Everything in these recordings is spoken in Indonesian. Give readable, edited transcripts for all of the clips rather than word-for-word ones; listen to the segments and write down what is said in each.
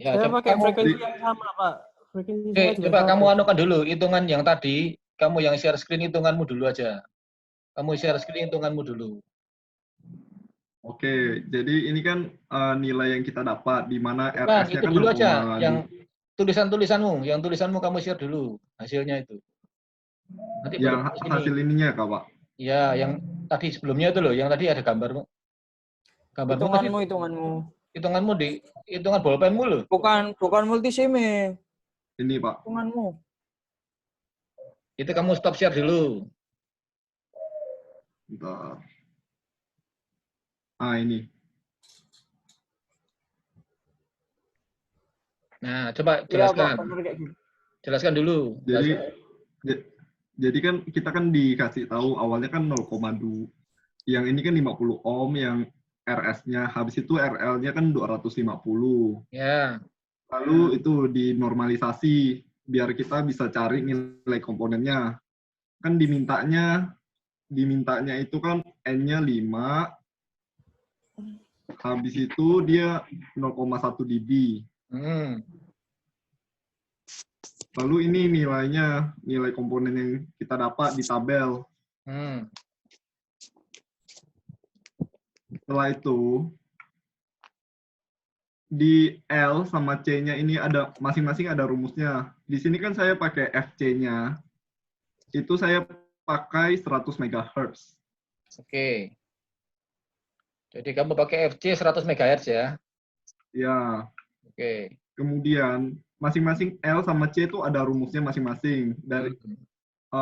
Ya, Saya coba pakai kamu, frekuensi yang sama, Pak. Frekuensi saya juga coba kamu sama. anukan dulu hitungan yang tadi, kamu yang share screen hitunganmu dulu aja. Kamu share screen hitunganmu dulu. Oke, jadi ini kan nilai yang kita dapat, di mana Bukan, RS-nya itu kan dulu aja. 0,2. Yang tulisanmu kamu share dulu hasilnya itu. Nanti baru Yang ke sini. hasil ininya, Kak, Pak? Ya, yang tadi sebelumnya itu loh, yang tadi ada gambarmu. Gambarmu tadi, Hitunganmu. hitunganmu di hitungan bolpenmu loh. Bukan multisime. Ini, Pak. Hitunganmu. Itu kamu stop share dulu. Bentar. Ini. Nah, coba Iya, Pak. jelaskan. Benar kayak gitu. Jelaskan dulu. Jadi kan kita kan dikasih tahu awalnya kan 0,2. Yang ini kan 50 ohm, yang RS-nya. Habis itu RL-nya kan 250. Ya. Lalu itu dinormalisasi biar kita bisa cari nilai komponennya. Kan dimintanya itu kan N-nya 5. Habis itu dia 0,1 dB. Lalu ini nilainya, nilai komponen yang kita dapat di tabel. Setelah itu, di L sama C-nya ini ada masing-masing ada rumusnya. Di sini kan saya pakai FC-nya. Itu saya pakai 100 MHz. Oke. Jadi kamu pakai FC 100 MHz ya? Ya. Oke. Kemudian masing-masing L sama C itu ada rumusnya masing-masing. Dari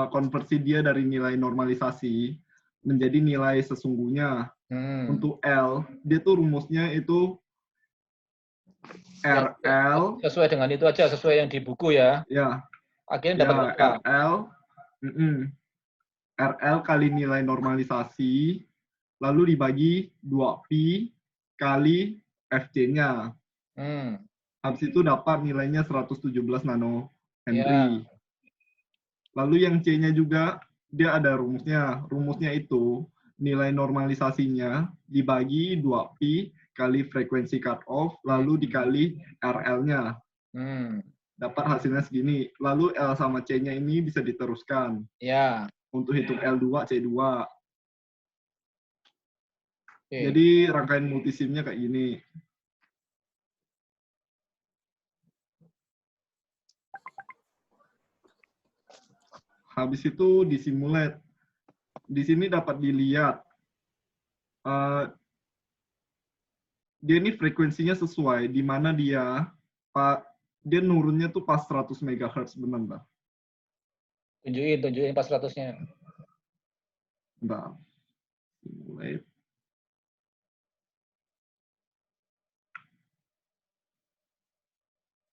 konversi dia dari nilai normalisasi menjadi nilai sesungguhnya. Untuk L, dia tuh rumusnya itu RL. Sesuai dengan itu aja, sesuai yang di buku ya. Ya. Akhirnya dapat berapa? RL kali nilai normalisasi, lalu dibagi 2pi kali FC-nya. Habis itu dapat nilainya 117 nanohenry. Ya. Lalu yang C-nya juga, dia ada rumusnya. Rumusnya itu nilai normalisasinya dibagi 2pi kali frekuensi cut-off, lalu dikali RL-nya. Dapat hasilnya segini. Lalu L sama C-nya ini bisa diteruskan. Ya. Untuk hitung L2, C2. Okay. Jadi rangkaian multisimnya kayak gini. Habis itu disimulate. Di sini dapat dilihat. Dia ini frekuensinya sesuai. Di mana dia nurunnya tuh pas 100 MHz. Benar, Mbak? Tunjukin pas 100-nya. Bentar. Simulate.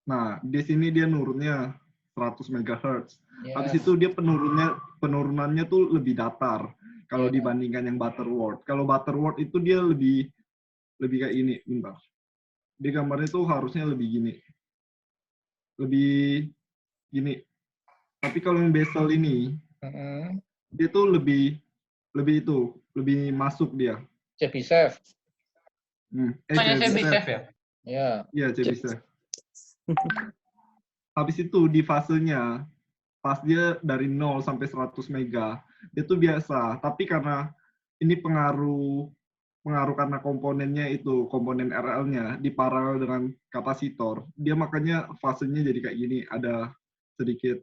Nah, di sini dia nurunnya 100 MHz. Yeah. Habis itu dia penurunannya tuh lebih datar kalau dibandingkan yang Butterworth. Kalau Butterworth itu dia lebih kayak ini, bentar. Di gambarnya tuh harusnya lebih gini. Lebih gini. Tapi kalau yang Bessel ini, dia tuh lebih masuk dia. Chebyshev. Chebyshev ya? Ya. Iya, Chebyshev. Habis itu di fasenya, pas dia dari 0 sampai 100 mega, dia tuh biasa. Tapi karena ini pengaruh karena komponennya itu, komponen RL-nya diparalel dengan kapasitor, dia makanya fasenya jadi kayak gini, ada sedikit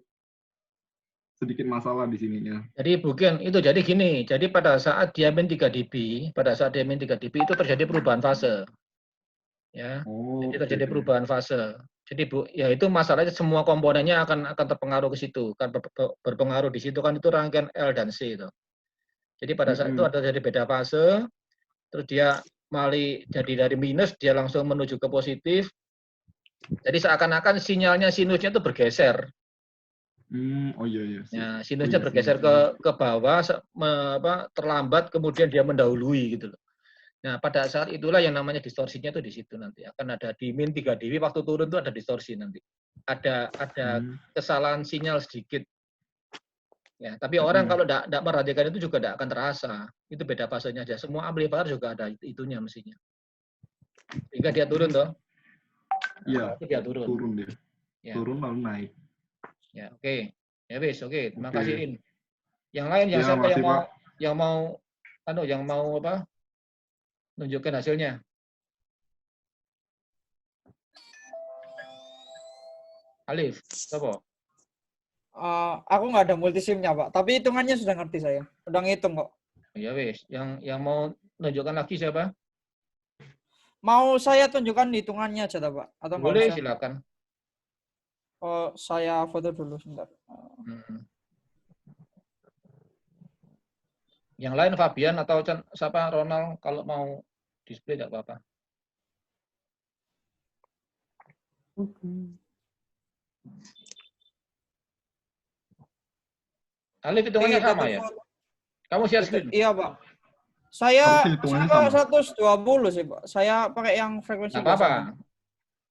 masalah di sininya. Jadi bukan itu, jadi gini, jadi pada saat dia min 3 dB, itu terjadi perubahan fase. Ya. Jadi terjadi perubahan fase. Jadi ya itu masalahnya semua komponennya akan terpengaruh ke situ, kan berpengaruh di situ kan itu rangkaian L dan C itu. Jadi pada saat itu ada jadi beda fase, terus dia jadi dari minus dia langsung menuju ke positif. Jadi seakan-akan sinyalnya sinusnya itu bergeser. Oh iya. Ya, sinusnya bergeser ke bawah, terlambat, kemudian dia mendahului gitu loh. Nah, pada saat itulah yang namanya distorsinya itu di situ nanti. Akan ada di min 3 dB, waktu turun itu ada distorsi nanti. Ada kesalahan sinyal sedikit. Ya, tapi orang kalau tidak perhatikan itu juga tidak akan terasa. Itu beda fasenya aja. Semua amplifier juga ada itunya mestinya. Sehingga dia turun toh. Iya, Berarti dia turun. turun dia. Ya. Turun lalu naik. Ya, oke. Ya wis, oke. Terima Oke. kasih In. Yang lain yang Ya, siapa makasih, Pak. yang mau apa? Nunjukkan hasilnya. Alif, siapa? Aku nggak ada multisimnya, Pak. Tapi hitungannya sudah ngerti saya. Udah ngitung kok. Ya wis, yang mau nunjukkan lagi siapa? Mau saya tunjukkan hitungannya aja, Pak? Atau nggak Boleh, usah? silakan. Oh, saya foto dulu sebentar. Hmm. Yang lain Fabian atau siapa Ronald kalau mau display tidak apa-apa. Alif hitungannya Nih, sama total ya? foto. Kamu share screen? Iya, Pak. Saya Harusnya hitungannya pakai sama. 120 sih, Pak. Saya pakai yang frekuensi Nggak apa-apa. biasa.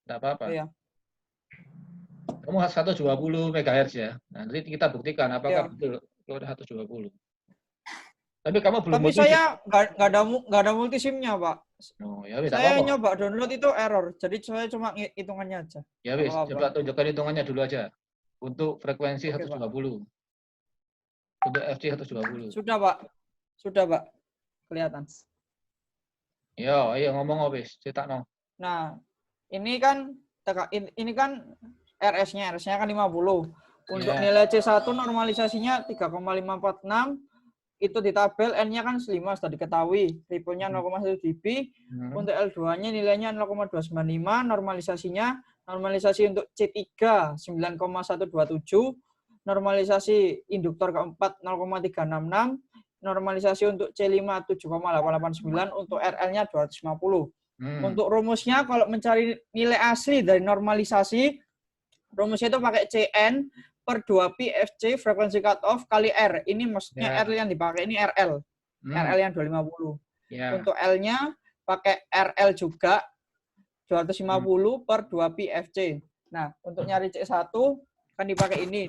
Nggak apa-apa. Iya. Kamu 120 MHz ya. Nah, nanti kita buktikan apakah Iya. betul kalau 120. Tapi kamu belum Tapi multisim. saya nggak ada multisimnya, Pak. Oh, ya wis, Saya apa-apa. nyoba download itu error. Jadi saya cuma hitungannya aja. Ya wis, Apa-apa. coba tunjukkan hitungannya dulu aja. Untuk frekuensi Oke, 120. Untuk FC 120. Sudah, Pak. Sudah, Pak. Kelihatan. Yo, ayo ngomong wis, cetakno. Nah, ini kan RS-nya kan 50. Untuk Ya. nilai C1 normalisasinya 3,546. Itu di tabel N-nya kan 5 sudah diketahui. Triple-nya 0,1 dB. Untuk L2-nya nilainya 0,295. Normalisasi untuk C3 9,127. Normalisasi induktor keempat 0,366. Normalisasi untuk C5 7,889. Untuk RL-nya 250. Untuk rumusnya kalau mencari nilai asli dari normalisasi, rumusnya itu pakai CN per 2pi FC frekuensi cutoff kali R. Ini maksudnya R yang dipakai ini RL. RL yang 250. Untuk L-nya pakai RL juga 250 per 2pi FC. Nah, untuk nyari C1 kan dipakai ini.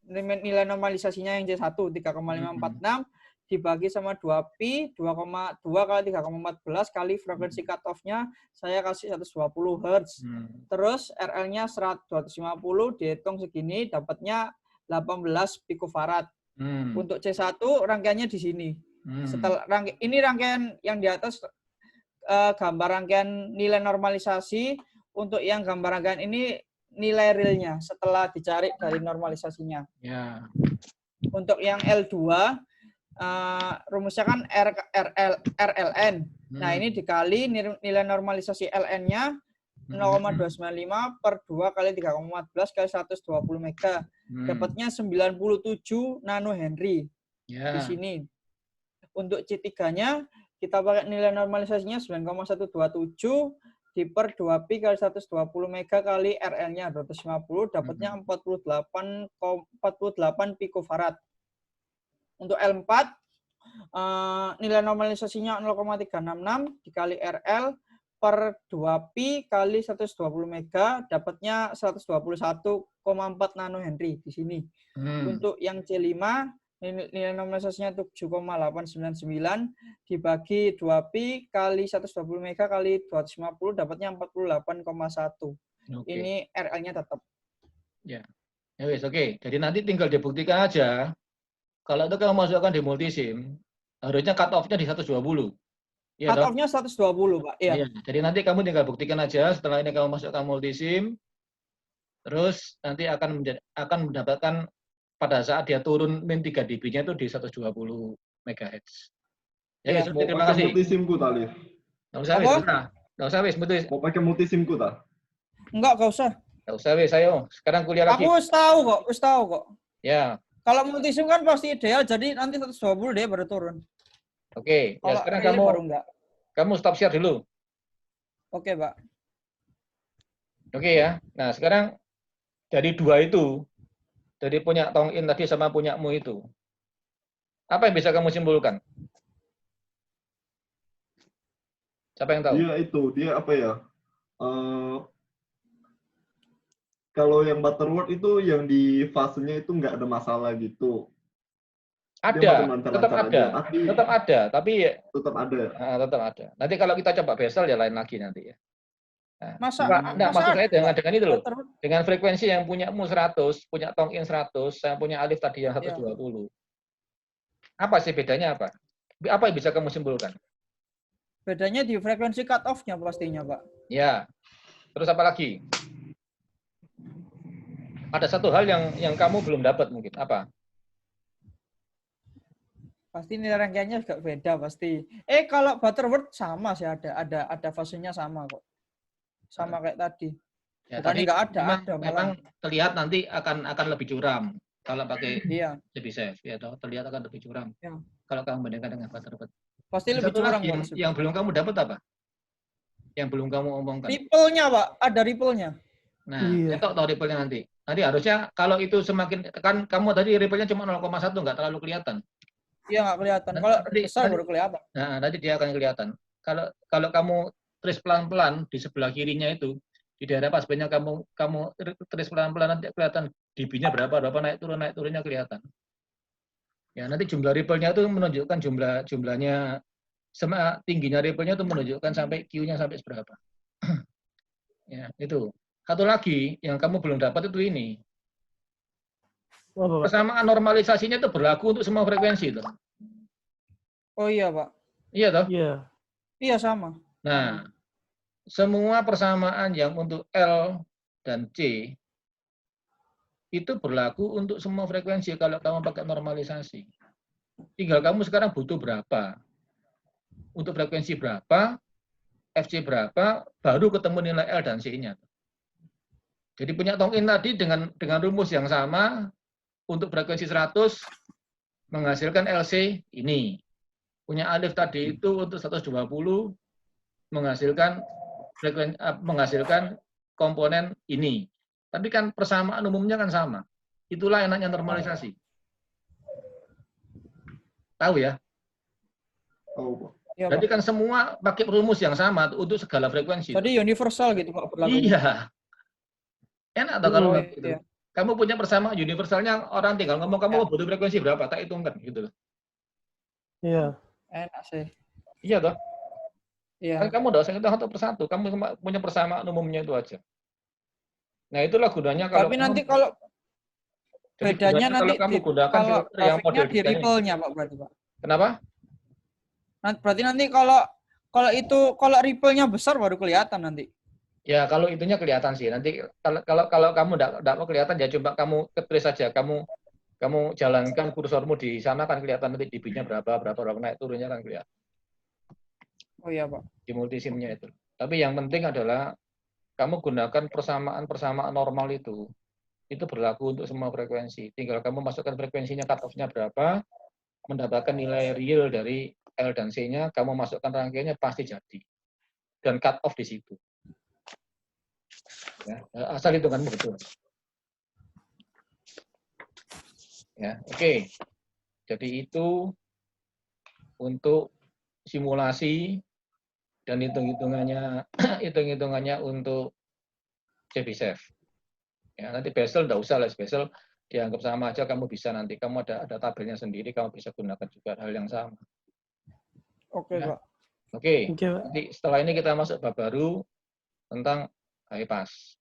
Nilai normalisasinya yang C1 3,546 dibagi sama 2pi 2,2 kali 3,14 kali frekuensi cutoff-nya saya kasih 120 Hz. Terus RL-nya 250 dihitung segini dapatnya 18 picofarad. Untuk C1 rangkaiannya di sini. Setelah ini rangkaian yang di atas gambar rangkaian nilai normalisasi. Untuk yang gambar rangkaian ini nilai realnya setelah dicari dari normalisasinya. Ya. Untuk yang L2 rumusnya kan RLN. Nah, ini dikali nilai normalisasi LN-nya 0,295 per 2 kali 3,14 kali 120 mega. Dapatnya 97 nanohenry. Di sini. Untuk C3-nya kita pakai nilai normalisasinya 9,127 di per 2pi kali 120 mega kali RL-nya 250 dapatnya 48 picofarad. Untuk L4 nilai normalisasinya 0,366 dikali RL per 2pi kali 120 mega dapatnya 121,4 nanohenry di sini. Untuk yang C5 nilai normalisasinya 7,899 dibagi 2pi kali 120 mega kali 250 dapatnya 48,1. Ini RL-nya tetap. Ya. Ya wis, oke. Jadi nanti tinggal dibuktikan aja. Kalau itu kamu masukkan di multisim, harusnya cut off-nya di 120. Ya, cut off-nya 120, Pak. Iya. Ya, jadi nanti kamu tinggal buktikan aja setelah ini kamu masukkan multisim, terus nanti akan mendapatkan pada saat dia turun min 3 dB-nya itu di 120 MHz. Ya, mau terima pakai kasih. multisimku tadi. Nggak usah, wis. Nggak usah, wis. Mau pakai multisimku tak? Enggak usah. Nggak usah, wis. Ayo, sekarang kuliah lagi. Aku wis tahu kok. Ya. Kalau multisim kan pasti ideal, jadi nanti 120 dia baru turun. Oke, ya sekarang kamu stop share dulu. Oke, Pak. Oke ya. Nah, sekarang dari dua itu, dari punya Tong In tadi sama punyamu itu, apa yang bisa kamu simpulkan? Siapa yang tahu? Dia apa ya? Kalau yang Butterworth itu yang di fasenya itu nggak ada masalah gitu. Ada, tetap ada, tapi tetap ada. Tetap ada. Nanti kalau kita coba Bessel ya lain lagi nanti ya. Nah, Masa maksud saya dengan itu loh. Butterworth? Dengan frekuensi yang punyamu 100, punya tong-in 100, saya punya alif tadi yang Iya. 120. Apa sih bedanya apa? Apa yang bisa kamu simpulkan? Bedanya di frekuensi cut off-nya pastinya, Pak. Ya. Terus apa lagi? Ada satu hal yang kamu belum dapat mungkin. Apa? Pasti nilai rangkaiannya juga beda pasti. Kalau Butterworth sama sih, ada fasenya sama kok. Sama kayak tadi. Ya, Bukannya tadi nggak ada, memang terlihat nanti akan lebih curam kalau pakai iya. CBSF, ya toh, terlihat akan lebih curam. Ya. Kalau kamu bandingkan dengan Butterworth. Pasti lebih Satu curam. lagi yang belum kamu dapat apa? Yang belum kamu omongkan. Ripple-nya, Pak. Ada ripple-nya. Nah, tahu ripple-nya nanti. Nanti harusnya kalau itu semakin, kan kamu tadi ripple-nya cuma 0,1, nggak terlalu kelihatan. Iya, nggak kelihatan. Kalau besar baru kelihatan. Nah, nanti dia akan kelihatan. Kalau kamu trace pelan-pelan di sebelah kirinya itu, di daerah pasbennya kamu trace pelan-pelan, nanti kelihatan dB-nya berapa naik turunnya kelihatan. Ya, nanti jumlah ripple-nya itu menunjukkan jumlahnya, tingginya ripple-nya itu menunjukkan sampai Q-nya sampai seberapa. Ya, itu. Satu lagi yang kamu belum dapat itu ini. Persamaan normalisasinya itu berlaku untuk semua frekuensi itu. Oh iya, Pak. Iya toh? Iya. Iya, sama. Nah, semua persamaan yang untuk L dan C itu berlaku untuk semua frekuensi kalau kamu pakai normalisasi. Tinggal kamu sekarang butuh berapa. Untuk frekuensi berapa, FC berapa, baru ketemu nilai L dan C-nya. Jadi punya tong-in tadi dengan rumus yang sama, untuk frekuensi 100 menghasilkan LC ini. Punya alif tadi itu untuk 120 menghasilkan komponen ini. Tapi kan persamaan umumnya kan sama. Itulah enaknya normalisasi. Tahu ya? Tahu, Pak. Berarti kan semua pakai rumus yang sama untuk segala frekuensi. Jadi universal gitu, Pak. Iya. Enak atau kalau gitu. Iya. Kamu punya persamaan universalnya, orang tinggal ngomong kamu butuh frekuensi berapa, tak hitungkan gitu. Iya. Enak sih. Iya toh? Iya. Kan kamu udah usah hitung satu persatu, kamu punya persamaan umumnya itu aja. Nah, itulah gunanya kalau tapi nanti kalau bedanya nanti kalau kamu gunakan kalau filter yang model di ripple-nya, Pak, berarti, Pak. Kenapa? Berarti nanti kalau ripple-nya besar baru kelihatan nanti. Ya, kalau itunya kelihatan sih. Nanti kalau kamu enggak mau kelihatan ya coba kamu ketrace saja, kamu jalankan kursormu di sana kan kelihatan nanti dB-nya berapa naik turunnya kan kelihatan. Oh iya, Pak. Di multisimnya itu. Tapi yang penting adalah kamu gunakan persamaan normal itu berlaku untuk semua frekuensi. Tinggal kamu masukkan frekuensinya, cut off-nya berapa, mendapatkan nilai real dari L dan C-nya, kamu masukkan rangkaiannya pasti jadi. Dan cut off di situ. Ya, asal hitunganmu betul. Ya, oke. Jadi itu untuk simulasi dan hitung-hitungannya untuk CBSF. Ya, nanti Bessel enggak usah lah, Bessel dianggap sama aja, kamu bisa nanti kamu ada tabelnya sendiri, kamu bisa gunakan juga hal yang sama. Oke, ya. Pak. Oke. Nanti setelah ini kita masuk bab baru tentang high pass.